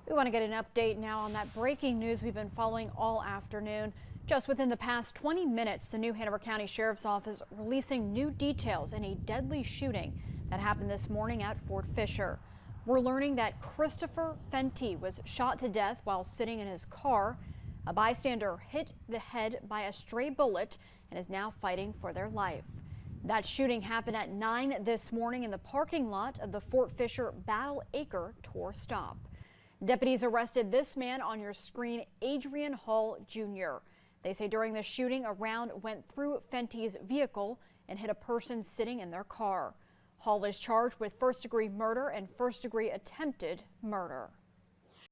We want to get an update now on that breaking news we've been following all afternoon. Just within the past 20 minutes, the New Hanover County Sheriff's Office releasing new details in a deadly shooting that happened this morning at Fort Fisher. We're learning that Christopher Fenty was shot to death while sitting in his car. A bystander hit the head by a stray bullet and is now fighting for their life. That shooting happened at 9 this morning in the parking lot of the Fort Fisher Battle Acre tour stop. Deputies arrested this man on your screen, Adrian Hall Jr. They say during the shooting, a round went through Fenty's vehicle and hit a person sitting in their car. Hall is charged with first-degree murder and first-degree attempted murder.